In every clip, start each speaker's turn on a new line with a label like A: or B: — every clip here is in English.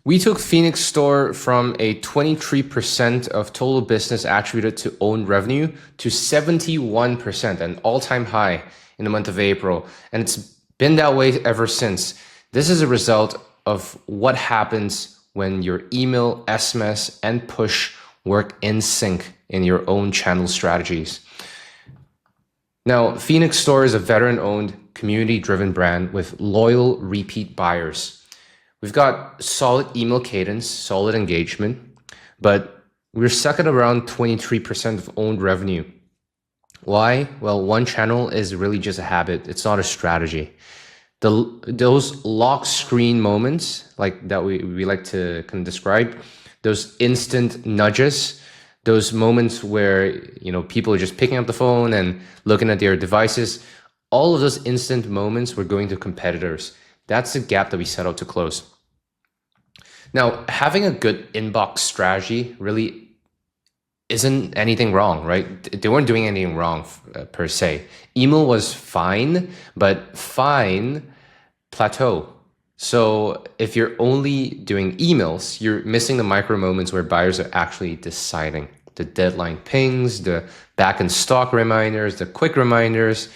A: We took Fenix store from a 23% of total business attributed to owned revenue to 71%, an all-time high in the month of April. And it's been that way ever since. This is a result of what happens when your email, SMS, and push work in sync in your own channel strategies. Now, Fenix Store is a veteran-owned, community-driven brand with loyal repeat buyers. We've got solid email cadence, solid engagement, but we're stuck at around 23% of owned revenue. Why? Well, one channel is really just a habit. It's not a strategy. Those lock screen moments like that we like to kind of describe, those instant nudges, those moments where people are just picking up the phone and looking at their devices, all of those instant moments we're going to competitors. That's the gap that we set out to close. Now, having a good inbox strategy really isn't anything wrong, right? They weren't doing anything wrong per se. Email was fine, but fine plateau. So if you're only doing emails, you're missing the micro moments where buyers are actually deciding. The deadline pings, the back in stock reminders, the quick reminders.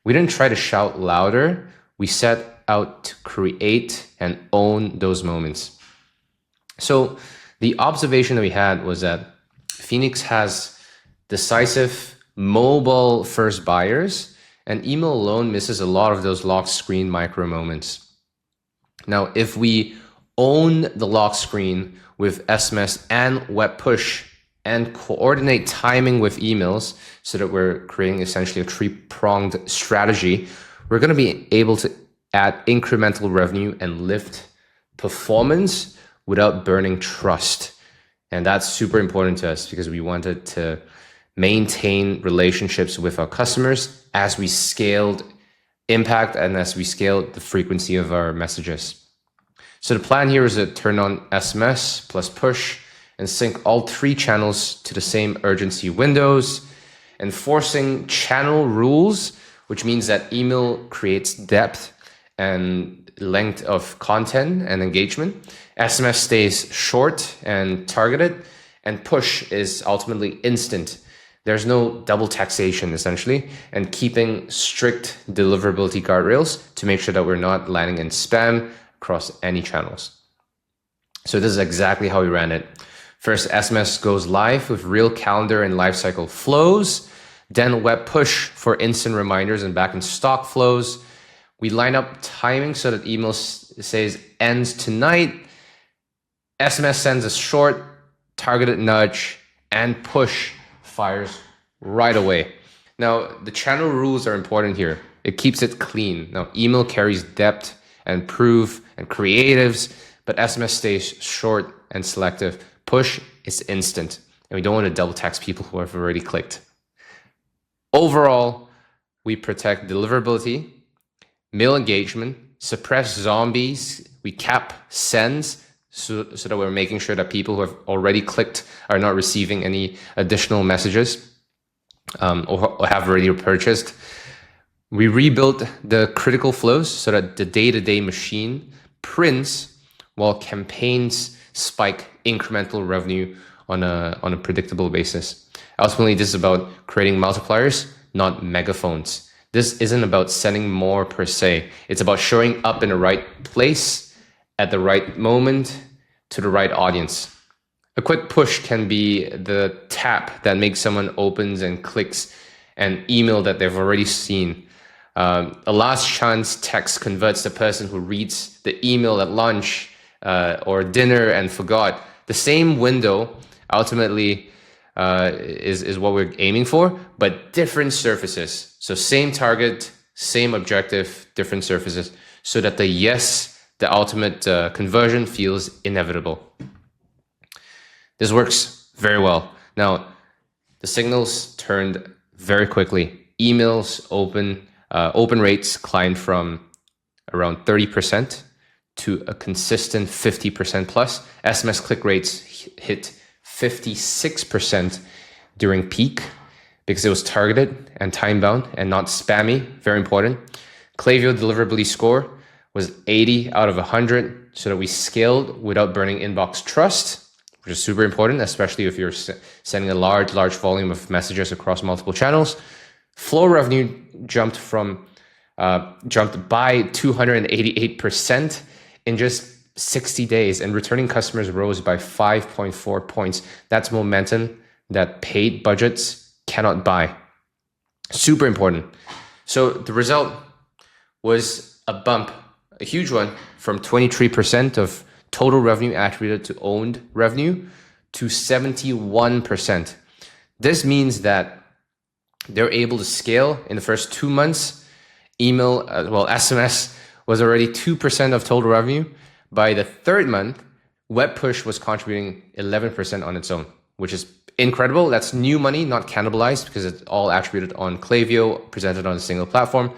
A: We didn't try to shout louder. We set out to create and own those moments. So the observation that we had was that Fenix has decisive mobile first buyers, and email alone misses a lot of those lock screen micro moments. Now, if we own the lock screen with SMS and web push and coordinate timing with emails so that we're creating essentially a three-pronged strategy, we're going to be able to add incremental revenue and lift performance without burning trust. And that's super important to us because we wanted to maintain relationships with our customers as we scaled impact and as we scaled the frequency of our messages. So the plan here is to turn on SMS plus push and sync all three channels to the same urgency windows, enforcing channel rules, which means that email creates depth and length of content and engagement. SMS stays short and targeted, and push is ultimately instant. There's no double taxation essentially, and keeping strict deliverability guardrails to make sure that we're not landing in spam across any channels. So this is exactly how we ran it. First, SMS goes live with real calendar and lifecycle flows, then web push for instant reminders and back in stock flows. We line up timing so that email says ends tonight, SMS sends a short targeted nudge, and push fires right away. Now, the channel rules are important here. It keeps it clean. Now, email carries depth and proof and creatives, but SMS stays short and selective. Push is instant, and we don't want to double tax people who have already clicked. Overall, we protect deliverability, mail engagement, suppress zombies, we cap sends so that we're making sure that people who have already clicked are not receiving any additional messages or have already purchased. We rebuilt the critical flows so that the day-to-day machine prints while campaigns spike incremental revenue on a predictable basis. Ultimately, this is about creating multipliers, not megaphones. This isn't about sending more per se. It's about showing up in the right place at the right moment to the right audience. A quick push can be the tap that makes someone opens and clicks an email that they've already seen. A last chance text converts the person who reads the email at lunch or dinner and forgot. The same window ultimately is what we're aiming for, but different surfaces. So same target, same objective, different surfaces, so that the ultimate conversion feels inevitable. This works very well. Now, the signals turned very quickly. Emails open rates climbed from around 30% to a consistent 50% plus. SMS click rates hit 56% during peak because it was targeted and time bound and not spammy. Very important. Klaviyo deliverability score was 80 out of 100, so that we scaled without burning inbox trust, which is super important, especially if you're sending a large volume of messages across multiple channels. Flow revenue jumped by 288% in just 60 days, and returning customers rose by 5.4 points. That's momentum that paid budgets cannot buy. Super important. So the result was a huge one, from 23% of total revenue attributed to owned revenue to 71%. This means that they're able to scale in the first 2 months. SMS was already 2% of total revenue. By the third month, web push was contributing 11% on its own, which is incredible. That's new money, not cannibalized, because it's all attributed on Klaviyo, presented on a single platform.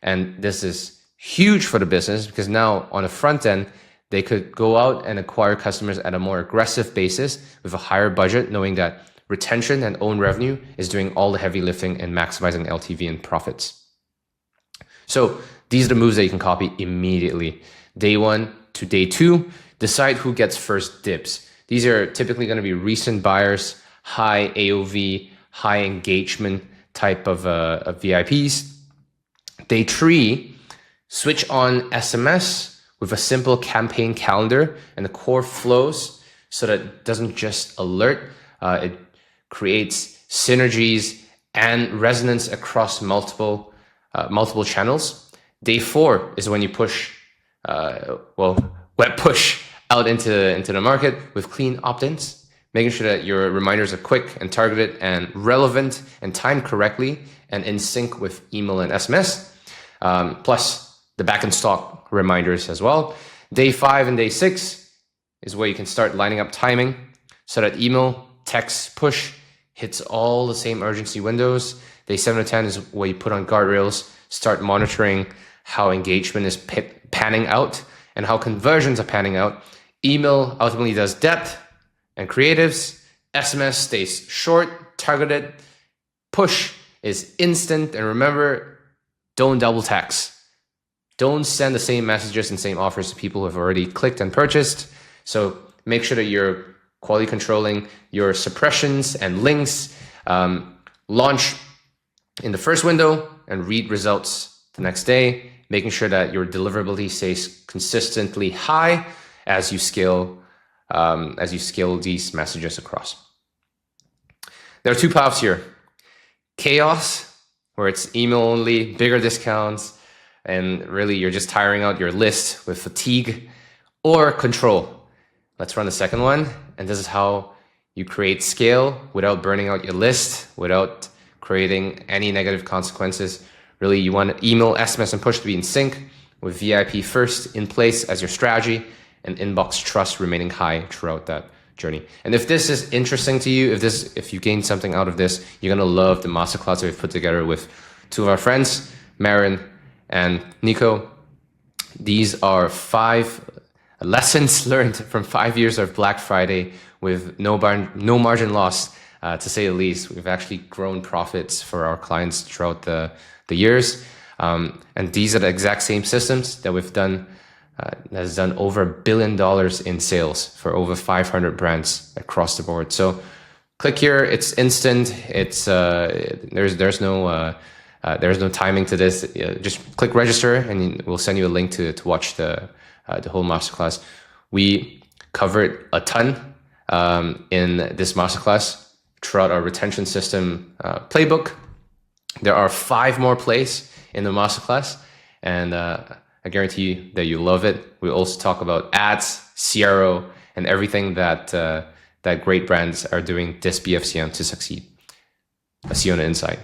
A: And this is huge for the business, because now on the front end, they could go out and acquire customers at a more aggressive basis with a higher budget, knowing that retention and own revenue is doing all the heavy lifting and maximizing LTV and profits. So these are the moves that you can copy immediately. Day 1 to day 2, decide who gets first dibs. These are typically going to be recent buyers, high AOV, high engagement type of VIPs. Day 3, switch on SMS with a simple campaign calendar and the core flows, so that it doesn't just alert, it creates synergies and resonance across multiple channels. Day 4 is when you push, web push out into the market with clean opt-ins, making sure that your reminders are quick and targeted and relevant and timed correctly and in sync with email and SMS, plus the back in stock reminders as well. Day 5 and day 6 is where you can start lining up timing, so that email, text, push hits all the same urgency windows. Day 7 to 10 is where you put on guardrails, start monitoring how engagement is panning out and how conversions are panning out. Email ultimately does depth and creatives. SMS stays short, targeted. Push is instant. And remember, don't double tax. Don't send the same messages and same offers to people who have already clicked and purchased. So make sure that you're quality controlling your suppressions and links. Launch in the first window and read results the next day, making sure that your deliverability stays consistently high as you scale these messages across. There are 2 paths here. Chaos, where it's email only, bigger discounts, and really you're just tiring out your list with fatigue. Or control. Let's run the second one. And this is how you create scale without burning out your list, without creating any negative consequences. Really, you want email, SMS, and push to be in sync, with VIP first in place as your strategy and inbox trust remaining high throughout that journey. And if this is interesting to you, if you gain something out of this, you're gonna love the masterclass that we've put together with 2 of our friends, Marin and Nico. These are 5 lessons learned from 5 years of Black Friday with no margin loss, to say the least. We've actually grown profits for our clients throughout the years. And these are the exact same systems that we've done, that has done over $1 billion in sales for over 500 brands across the board. So click here, it's instant. It's there's no timing to this. Just click register and we'll send you a link to watch the whole masterclass. We covered a ton in this masterclass throughout our retention system playbook. There are 5 more plays in the masterclass, and I guarantee you that you love it. We also talk about ads, CRO, and everything that great brands are doing this BFCM to succeed. I'll see you on the inside.